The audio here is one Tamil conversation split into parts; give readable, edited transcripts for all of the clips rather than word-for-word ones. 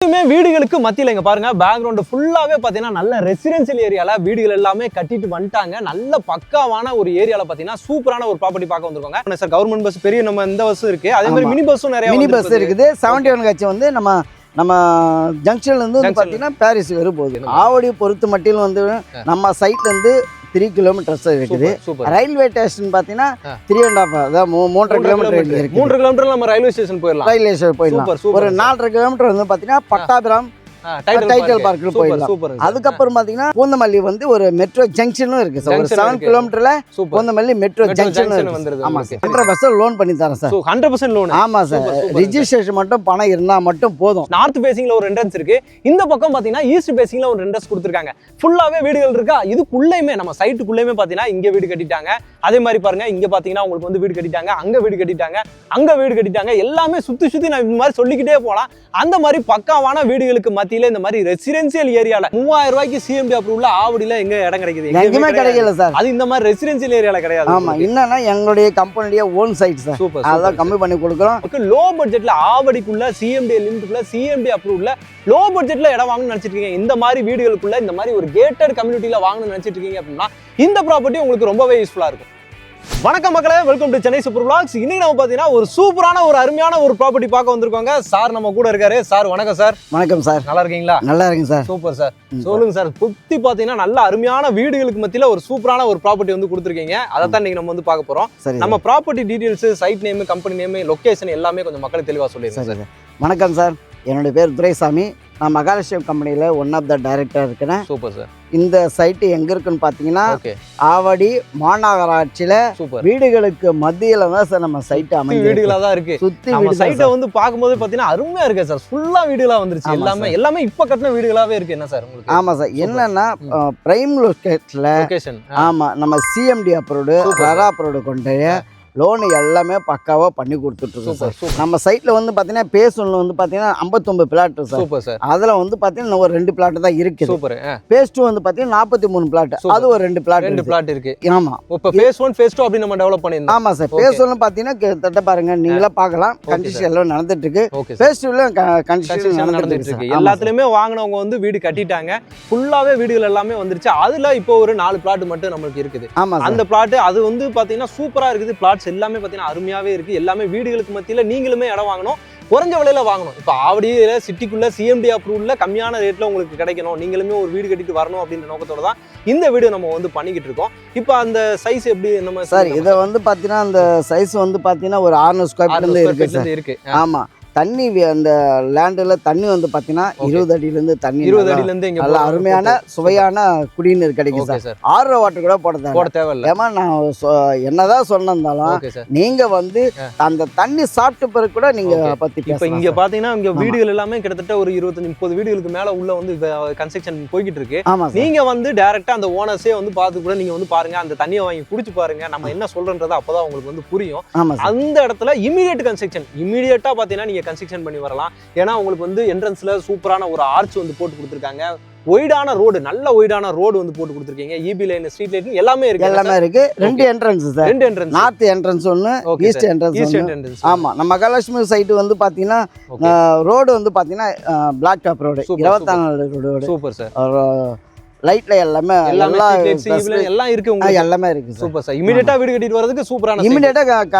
வீடுகளுக்கு மத்தியில இங்க பாருங்க பேக்ரவுண்ட் ஃபுல்லாவே பாத்தீங்கன்னா நல்ல ரெசிடென்ஷியல் ஏரியால வீடுகள் எல்லாமே கட்டிட்டு வந்துட்டாங்க. நல்ல பக்காவான ஒரு ஏரியால பாத்தீங்கன்னா சூப்பரான ஒரு ப்ராப்பர்ட்டி பார்க்க வந்திருக்காங்க. சார் கவர்மெண்ட் பஸ் பெரிய நம்ம இந்த பஸ் இருக்கு. அதே மாதிரி மினி பஸ்ஸும் நிறைய மினி பஸ் இருக்குது. 71 கட்சி வந்து நம்ம ஜங்ஷன்ல இருந்து பாத்தீங்கன்னா பாரிஸ் வரை போகுது. ஆவடி பொறுத்து மட்டிலும் வந்து நம்ம சைட்ல இருந்து 3 கிலோமீட்டர்ஸ் இருக்குது. ரயில்வே ஸ்டேஷன் பாத்தீங்கன்னா 3.5 அதாவது 3.5 கிலோமீட்டர் இருக்கு. 3 கிலோமீட்டர் நம்ம ரயில்வே ஸ்டேஷன் போயிடலாம். ரயில்வே ஸ்டேஷன் போயிடலாம். ஒரு 4.5 கிலோமீட்டர் வந்து பாத்தீங்கன்னா பட்டாபிராம் டைட்டில் பார்க்கு போயிடலாம். அதுக்கப்புறம் பாத்தீங்கன்னா பூந்தமல்லி வந்து ஒரு மெட்ரோ ஜங்ஷனும் இருக்கு. ஒரு 7 கிலோமீட்டர்ல பூந்தமல்லி மெட்ரோ ஜங்ஷன் வந்துருது. ஆமா சார், 100% லோன் பண்ணி தரேன் சார். 100% லோன். ஆமா சார், ரெஜிஸ்ட்ரேஷன் மட்டும் பணம் இருந்தா மட்டும் போதும். நார்த் பேசிங்ல ஒரு என்ட்ரன்ஸ் இருக்கு. இந்த பக்கம் பாத்தீங்கன்னா ஈஸ்ட் பேசிங்ல ஒரு என்ட்ரன்ஸ் கொடுத்திருக்காங்க. ஃபுல்லாவே வீடுகள் இருக்கா. இதுக்குள்ளேயுமே நம்ம சைட்டுக்குள்ளேயுமே பாத்தீங்கன்னா இங்க வீடு கட்டிட்டாங்க. அதே மாதிரி பாருங்க இங்க பாத்தீங்கன்னா உங்களுக்கு வந்து வீடு கட்டிட்டாங்க, அங்க வீடு கட்டிட்டாங்க, அங்க வீடு கட்டிட்டாங்க. எல்லாமே சுத்தி நான் இந்த மாதிரி சொல்லிக்கிட்டே போலாம். அந்த மாதிரி பக்காவான வீடுகளுக்கு மத்தியில இந்த மாதிரி ரெசிடென்ஷியல் ஏரியால 3000 ரூபாய்க்கு சிஎம்டி அப்ரூவ்ல ஆவடியில எங்க இடம் கிடைக்குது? எங்கேயுமே கிடைக்கல சார். அது இந்த மாதிரி ரெசிடென்ஷியல் ஏரியால கிடையாது. ஆமா, என்னன்னா எங்களுடைய கம்பெனியோட ஓன் சைட் சார். அத கம்மி பண்ணி கொடுக்கிறோம். லோ பட்ஜெட்ல ஆவடிக்குள்ள சிஎம்டி லிமிட்ல சிஎம்டி அப்ரூவ்ல லோ பட்ஜெட்ல இடம் வாங்கணும்னு நினைச்சிட்டு இருக்கீங்க. இந்த மாதிரி வீடுகளுக்குள்ள இந்த மாதிரி ஒரு கேட்டட் கம்யூனிட்டில வாங்கணும்னு நினைச்சிட்டு இருக்கீங்க அப்படின்னா இந்த ப்ராப்பர்ட்டி உங்களுக்கு ரொம்பவே யூஸ்ஃபுல்லா இருக்கும். வணக்கம் மக்களே, welcome to Chennai super vlogs. இன்னைக்கு நம்ம பாத்தீங்கன்னா ஒரு சூப்பரான ஒரு அருமையான ஒரு ப்ராப்பர்ட்டி பார்க்க வந்திருக்கோங்க. சார் நம்ம கூட இருக்காரு. சார் வணக்கம் சார். வணக்கம் சார். நல்லா இருக்கீங்களா? நல்லா இருக்கேன் சார். Super sir. சொல்லுங்க சார், சுத்தி பாத்தீங்கன்னா நல்ல அருமையான வீடுகளுக்கு மத்தியில ஒரு சூப்பரான ஒரு ப்ராப்பர்ட்டி வந்து கொடுத்துருக்கீங்க. அதை தான் இன்னைக்கு நம்ம வந்து பார்க்க போறோம். நம்ம property details, site name, company name, location எல்லாமே கொஞ்சம் மக்களுக்கு தெளிவா சொல்லிடுங்க சார். வணக்கம் சார், என்னுடைய பேர் துரைசாமி. நான் மகாலட்சுமி கம்பெனியில் ஒன் ஆஃப் த டைரக்டர் இருக்கிறேன். Super sir. இந்த சைட்டு எங்க இருக்குன்னு பாத்தீங்கன்னா ஆவடி மாநகராட்சியில வீடுகளுக்கு மத்தியில தான் சார் நம்ம சைட் அமைஞ்சு வீடுகளா தான் இருக்கு. சுத்தி நம்ம சைட்டை வந்து பாக்கும்போது பாத்தீங்கன்னா அருமையா இருக்கு சார். ஃபுல்லா வீடுகளா வந்துருச்சு. எல்லாமே இப்ப கட்டின வீடுகளாவே இருக்கு. என்ன சார் உங்களுக்கு? ஆமா சார், என்னன்னா பிரைம் லொகேஷன். ஆமா, நம்ம சிஎம்டி அப்ரூவ்டு ரரா அப்ரூவ்டு கொண்டு லோனு எல்லாமே பக்காவா பண்ணி கொடுத்துட்டு சார். நம்ம சைட்ல வந்து பாத்தீங்கன்னா பேஸ் ஒன்று வந்து பாத்தீங்கன்னா 59 பிளாட் சார். அதுல வந்து பாத்தீங்கன்னா ஒரு 2 பிளாட் தான் இருக்கு. சூப்பர். பேஸ் 2 வந்து பாத்தீங்கன்னா 43 பிளாட். அது ஒரு 2 பிளாட் இருக்கு. ஆமா, இப்ப பேஸ் 1 பேஸ் 2 அப்படி நம்ம டெவலப் பண்ணிருந்தோம். ஆமா சார், பேஸ் 1 பாத்தீங்கன்னா கிட்டத்தட்ட பாருங்க நீங்களே பார்க்கலாம் கன்ஸ்ட்ரக்ஷன் எல்லாம் நடந்துட்டு இருக்கு. பேஸ் 2ல கன்ஸ்ட்ரக்ஷன் நடந்துட்டு இருக்கு. எல்லாத்துலயுமே வாங்குனவங்க வந்து வீடு கட்டிட்டாங்க. ஃபுல்லாவே வீடுகள் எல்லாமே வந்துருச்சு. அதுல இப்போ ஒரு 4 பிளாட் மட்டும் நமக்கு இருக்குது. அந்த பிளாட் அது வந்து பாத்தீங்கன்னா சூப்பரா இருக்குது. பிளாட்ஸ் எல்லாமே பாத்தீங்கன்னா அருமையாவே இருக்கு. எல்லாமே வீடுகளுக்கு மத்தியில நீங்களுமே இடம் வாங்கணும், குறைஞ்ச விலையில வாங்கணும். இப்போ ஆவடியில சிட்டிக்குள்ள சிஎம்டி அப்ரூவ்ல கம்மியான ரேட்ல உங்களுக்கு கிடைக்கணும், நீங்களுமே ஒரு வீடு கட்டிட்டு வரணும் அப்படின்ற நோக்கத்தோட தான் இந்த வீடியோ நம்ம வந்து பண்ணிக்கிட்டு இருக்கோம். இப்போ அந்த சைஸ் எப்படி நம்ம சார் இதை வந்து பாத்தீங்கன்னா அந்த சைஸ் வந்து பாத்தீங்கன்னா ஒரு 600 ஸ்கொயர் ஃபீட் இருக்கு. ஆமா, தண்ணி அந்த லேண்டில் தண்ணி வந்து பார்த்தீங்கன்னா 20 அடியிலேருந்து தண்ணி 20 அடியிலேருந்து இங்கே நல்ல அருமையான சுவையான குடிநீர் கிடைக்கும் சார். ஆர்ஓ வாட்டர் கூட போட தேவையில்லை. ஏமா நான் என்னதான் சொன்னாலும் நீங்க வந்து அந்த தண்ணி சாப்பிட்ட பிறகு கூட நீங்க பத்தி இப்போ இங்க பாத்தீங்கன்னா இங்க வீடுகள் எல்லாமே கிட்டத்தட்ட ஒரு 25-30 வீடுகளுக்கு மேல உள்ள வந்து கன்ஸ்ட்ரக்ஷன் போய்கிட்டு இருக்கு. நீங்க வந்து டைரக்டா அந்த ஓனர்ஸே வந்து பார்த்து கூட நீங்க வந்து பாருங்க, அந்த தண்ணியை வாங்கி குடிச்சு பாருங்க, நம்ம என்ன சொல்றோன்றது அப்பதான் உங்களுக்கு வந்து புரியும். அந்த இடத்துல இமீடியட் கன்ஸ்ட்ரக்ஷன் இமீடியட்டா பாத்தீங்கன்னா நீங்க கன்ஸ்ட்ரக்ஷன் பண்ணி வரலாம். ஏன்னா உங்களுக்கு வந்து என்ட்ரன்ஸ்ல சூப்பரான ஒரு ஆர்ச் வந்து போட்டு கொடுத்துருக்காங்க. ஒய்டான ரோடு, நல்ல ஒய்டான ரோடு வந்து போட்டு கொடுத்துருக்கீங்க. இபி லைன், ஸ்ட்ரீட் லைட் எல்லாமே இருக்கு. 2 entrance sir. 2 entrance, north entrance ஒன்னு, ஈஸ்ட் என்ட்ரன்ஸ். ஆமா, நம்ம மகாலட்சுமி சைட் வந்து பாத்தீங்கன்னா ரோடு வந்து பாத்தீங்கன்னா black top road, 24 road. Super sir. லைட்ல எல்லாமே எல்லாம் இருக்கு உங்களுக்கு. எல்லாமே இருக்கு. Super sir. இமிடியேட்டா வீடு கட்டிட்டு வரதுக்கு சூப்பரான இமிடியேட்டா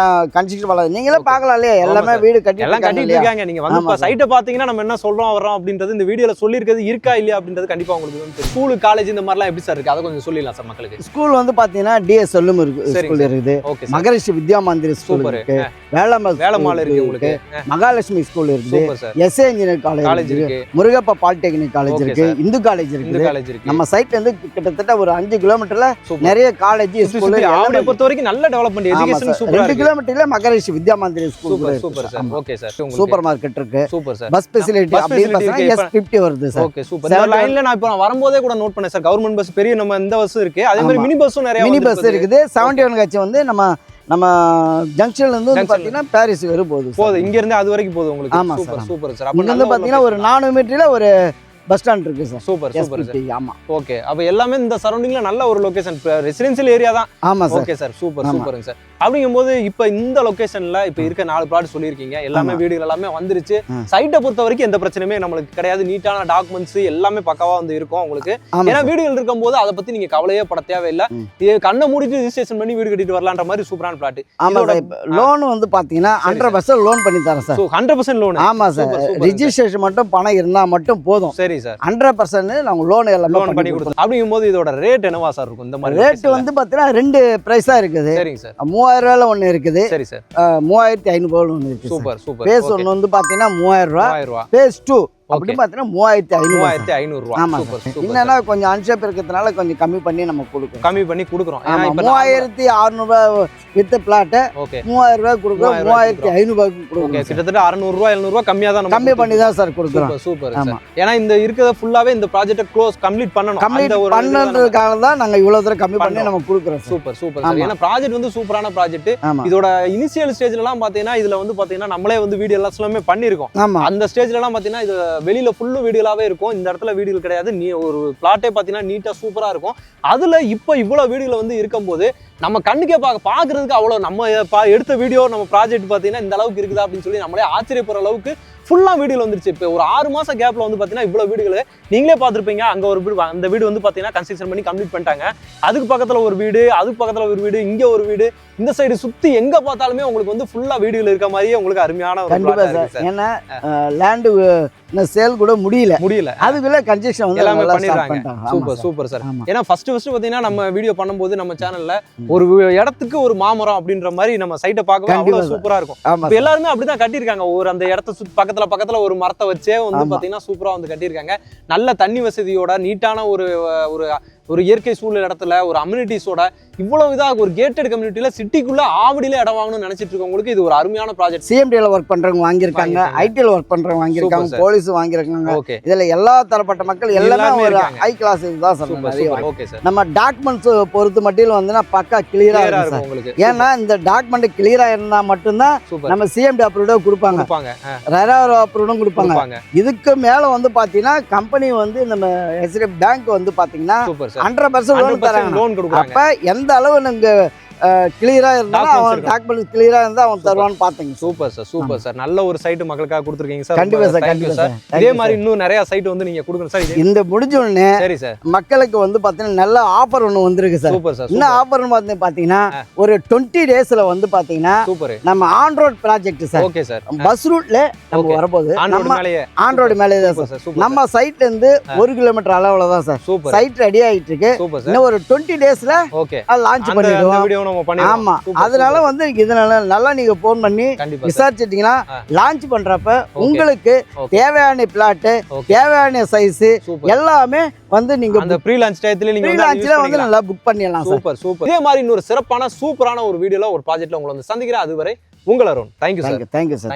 கன்ஸ்ட்ரக்ஷன் பண்ணலாம். நீங்களே பார்க்கலாம் இல்லையா, எல்லாமே வீடு கட்டிட்டு இருக்காங்க. நீங்க வந்து சைட்டை பாத்தீங்கன்னா நம்ம என்ன சொல்றோம் வரோம் அப்படின்றது இந்த வீடியோல சொல்லிருக்கிறது இருக்கா இல்லையா அப்படின்றது கண்டிப்பா உங்களுக்கு வந்து ஸ்கூல் காலேஜ் இந்த மாதிரிலாம் எப்படி சார் இருக்கு அதை கொஞ்சம் சொல்லிடலாம் சார் மக்களுக்கு. ஸ்கூல் வந்து பாத்தீங்கன்னா டிஎஸ் சொல்லும் ஸ்கூல் இருக்குது, மகரிஷி வித்யா மந்திரி ஸ்கூல் இருக்கு, வேலம்மாள் இருக்கு உங்களுக்கு, மகாலட்சுமி ஸ்கூல் இருக்கு, எஸ்ஏ இன்ஜினியரிங் காலேஜ் இருக்கு, முருகப்பா பாலிடெக்னிக் காலேஜ் இருக்கு, இந்து காலேஜ் இருக்கு. நம்ம சைட்ல இருந்து கிட்டத்தட்ட ஒரு 5 கிலோமீட்டர்ல நிறைய காலேஜ் ஸ்கூல் ஆவடியை பொறுத்த வரைக்கும் நல்ல டெவலப்மென்ட் எஜுகேஷன் சூப்பரா 2 கிலோமீட்டர்ல Maharishi Vidya Mandir school. Super sir. Okay sir. Super market இருக்கு. Super sir. பஸ் ஃபெசிலிட்டி அப்படியே பார்த்தா S50 வருது சார். Okay super. இந்த லைன்ல நான் இப்போ வரும்போதே கூட நோட் பண்ணேன் சார், கவர்மெண்ட் பஸ் பெரிய நம்ம இந்த பஸ் இருக்கு. அதே மாதிரி மினி பஸ்ஸும் நிறைய மினி பஸ் இருக்குது. 71 கட்சி வந்து நம்ம ஜங்ஷன்ல இருந்து பாத்தீங்கன்னா பாரிஸ் வரை போகுது. இங்க இருந்து அது வரைக்கும் போகுது உங்களுக்கு. Super sir. இங்க வந்து பாத்தீங்கன்னா ஒரு 400 மீட்டர்ல ஒரு பஸ் ஸ்டாண்ட் இருக்கு சார். Super super sir. ஆமா ஓகே, அப்ப எல்லாமே இந்த சரௌண்டிங்ல நல்ல ஒரு லொகேஷன், ரெசிடென்ஷியல் ஏரியா தான். ஆமா சார். ஓகே சார், சூப்பர் சூப்பருங்க சார். அப்படிங்கும்போது இப்ப இந்த லொகேஷன்ல இப்ப இருக்க 4 பிளாட் சொல்லியிருக்கீங்க, எல்லாமே வீடுகள் எல்லாமே வந்துருச்சு. சைட்டை பொறுத்த வரைக்கும் எந்த பிரச்சனையுமே நம்மளுக்கு கிடையாது. நீட்டான டாக்குமெண்ட்ஸ் எல்லாமே பக்காவா வந்து இருக்கும் உங்களுக்கு. ஏன்னா வீடுகள் இருக்கும்போது அதை பத்தி நீங்க கவலையே பட தேவையில்லை. கண்ணை மூடிட்டு ரிஜிஸ்ட்ரேஷன் பண்ணி வீடு கட்டிட்டு வரலான்ற மாதிரி சூப்பரான பிளாட். ஆமா சார். லோன் வந்து பாத்தீங்கன்னா 100% லோன் பண்ணி தரேன் சார். 100% லோன். ஆமா சார். ரிஜிஸ்ட்ரேஷன் மட்டும் பணம் இருந்தா மட்டும் போதும். சரி சார். 100% நாங்க லோன் எல்லாமே பண்ணி கொடுத்தோம். அப்படிங்கும்போது இதோட ரேட் என்னவா சார் இருக்கும்? இந்த மாதிரி ரேட் வந்து பாத்தீங்கன்னா 2 பிரைஸா இருக்குது. சரிங்க சார். 3000 ரூபாயில ஒன்னு இருக்குது. சரி சார். 3500 ஒன்னு இருக்கு. Super super. பேஸ் ஒன்னு வந்து பாத்தீங்கன்னா 3000 ரூபாய். பேஸ் 2 அப்படி பாத்தீங்கன்னா 3500 ரூபாய். ஆமா சார். என்னன்னா கொஞ்சம் அன்ஷேப் இருக்கிறதுனால கொஞ்சம் கம்மி பண்ணி நம்ம கொடுக்குறோம். கம்மி பண்ணி கொடுக்குறோம். 3600 ரூபாய் வித் பிளாட் 3000 ரூபாய் கொடுக்குறோம். 3500 ரூபாய்க்கு கொடுக்குறோம். கிட்டத்தட்ட 600 ரூபாய் 700 ரூபாய் கம்மியா தான் கம்மி பண்ணி தான் சார் கொடுக்குறோம். Super sir. ஏன்னா இந்த இருக்கிறத ஃபுல்லாவே இந்த ப்ராஜெக்ட்டை க்ளோஸ் கம்ப்ளீட் பண்ணனும். கம்ப்ளீட் பண்ணன்றதுக்காக தான் நாங்க இவ்வளவு தூரம் கம்மி பண்ணி நம்ம கொடுக்குறோம். Super super sir. ஏன்னா ப்ராஜெக்ட் வந்து சூப்பரான ப்ராஜெக்ட். இதோட இனிஷியல் ஸ்டேஜ்ல எல்லாம் பாத்தீங்கன்னா இதுல வந்து பாத்தீங்கன்னா நம்மளே வந்து வீடியோ எல்லாமே பண்ணிருக்கோம். அந்த ஸ்டேஜ்ல எல்லாம் பாத்தீங்கன்னா இது வெளியில ஃபுல்லு வீடியோலாவே இருக்கும். இந்த இடத்துல வீடியோ கிடையாது. நீ ஒரு பிளாட்டே பாத்தீங்கன்னா நீட்டா சூப்பரா இருக்கும். அதுல இப்போ இவ்வளவு வீடியோல வந்து இருக்கும்போது நம்ம கண்ணுக்கே பாக்குறதுக்கு அவ்வளவு நம்ம எடுத்த வீடியோ நம்ம ப்ராஜெக்ட் பாத்தீங்கன்னா இந்த அளவுக்கு இருக்குதா அப்படின்னு சொல்லி நம்மளே ஆச்சரியப்படுற அளவுக்கு ஃபுல்லா வீடியோல வந்துருச்சு. இப்போ ஒரு 6 மாசம் கேப்ல வந்து பாத்தீங்கன்னா இவ்வளவு வீடுகள் நீங்களே பார்த்திருப்பீங்க. அங்க ஒரு வீடு, அந்த வீடு வந்து பாத்தீங்கன்னா கன்ஸ்ட்ரக்ஷன் பண்ணி கம்ப்ளீட் பண்ணிட்டாங்க. அதுக்கு பக்கத்துல ஒரு வீடு, அதுக்கு பக்கத்துல ஒரு வீடு, இங்க ஒரு வீடு, இந்த சைடு சுத்தி எங்க பார்த்தாலுமே உங்களுக்கு வந்து ஃபுல்லா வீடுகள் இருக்க மாதிரியே உங்களுக்கு அருமையான ஒரு கண்டிப்பா சார். ஏன்னா லேண்ட் சேல் கூட முடியல, அதுக்குள்ள கன்ஸ்ட்ரக்ஷன் வந்து எல்லாமே பண்ணிடுறாங்க. Super super sir. ஏன்னா ஃபர்ஸ்ட் பாத்தீங்கன்னா நம்ம வீடியோ பண்ணும்போது நம்ம சேனல்ல ஒரு இடத்துக்கு ஒரு மாமரம் அப்படின்ற மாதிரி நம்ம சைட்டை பார்க்கவே அவ்வளவு சூப்பரா இருக்கும். இப்போ எல்லாருமே அப்படிதான் கட்டியிருக்காங்க. ஒரு அந்த இடத்த சுத்தி பக்கத்துல ஒரு மரத்தை வச்சே வந்து பாத்தீங்கன்னா சூப்பரா வந்து கட்டியிருக்காங்க. நல்ல தண்ணி வசதியோட நீட்டான ஒரு இயற்கை சூழல் இடத்துல ஒரு அம்யூனிட்டிஸோட இவ்வளவு இதாக ஒரு கேட்டட் கம்யூனிட்டியில சிட்டிக்குள்ள ஆவடியில இடம் வாங்கணும்னு நினைச்சிட்டு இருக்கவங்களுக்கு இது ஒரு அருமையான ப்ராஜெக்ட். சிஎம்டில ஒர்க் பண்றவங்க வாங்கியிருக்காங்க, ஐடில ஒர்க் பண்றவங்க வாங்கியிருக்காங்க, போலீஸ் வாங்கியிருக்காங்க. இதுல எல்லா தரப்பட்ட மக்கள் எல்லாமே ஒரு ஹை கிளாஸ் இதுதான் சார். நம்ம டாக்குமெண்ட்ஸ் பொறுத்து மட்டும் வந்து பக்கா கிளியரா இருக்கும் உங்களுக்கு. ஏன்னா இந்த டாக்குமெண்ட் கிளியரா இருந்தா மட்டும்தான் நம்ம சிஎம்டி அப்ரூவ்டோ கொடுப்பாங்க, ரெரா அப்ரூவ்டும் கொடுப்பாங்க. இதுக்கு மேல வந்து பாத்தீங்கன்னா கம்பெனி வந்து நம்ம எஸ்டிஎஃப் பேங்க் வந்து பாத்தீங்கன்னா 100% லோன் தராங்க. அப்ப எந்த அளவு நீங்க கிளியரா இருந்தா அவன் டாக்குமெண்ட் கிளியரா இருந்தா அவன் தருவான்னு பாத்தீங்க. Super sir super sir. நல்ல ஒரு சைட் மக்களுக்காக கொடுத்துருக்கீங்க சார். கண்டிப்பா சார், கண்டிப்பா சார். இதே மாதிரி இன்னும் நிறைய சைட் வந்து நீங்க கொடுக்கணும் சார். இந்த முடிஞ்ச உடனே சரி சார் மக்களுக்கு வந்து பாத்தீங்கன்னா நல்ல ஆஃபர் ஒன்று வந்திருக்கு சார். Super sir. என்ன ஆஃபர்னு பாத்தீங்கன்னா ஒரு 20 டேஸ்ல வந்து பாத்தீங்கன்னா சூப்பர் நம்ம on road project sir. Okay sir. Bus ரூட்ல நம்ம வரப்போகுது. ஆன் ரோடு மேலே தான் சார். நம்ம சைட்ல இருந்து 1 கிலோமீட்டர் அளவுல தான் சார் சைட் ரெடி ஆயிட்டு இருக்கு. இன்னும் ஒரு 20 டேஸ்ல லான்ச் பண்ணிடுவோம். ஆமா, அதனால வந்து இதனால நல்லா நீங்க போன் பண்ணி விசாரிச்சிட்டீங்கன்னா லான்ச் பண்றப்ப உங்களுக்கு தேவையான பிளாட், தேவையான சைஸ் எல்லாமே வந்து நீங்க அந்த ப்ரீ லான்ச் டயத்துல நீங்க வந்து நல்லா புக் பண்ணிடலாம். Super super. இதே மாதிரி இன்னொரு சிறப்பான சூப்பரான ஒரு வீடியோல ஒரு ப்ராஜெக்ட்ல உங்களை வந்து சந்திக்கிறேன். அதுவரை உங்கள் Arun. Thank you sir. Thank you sir.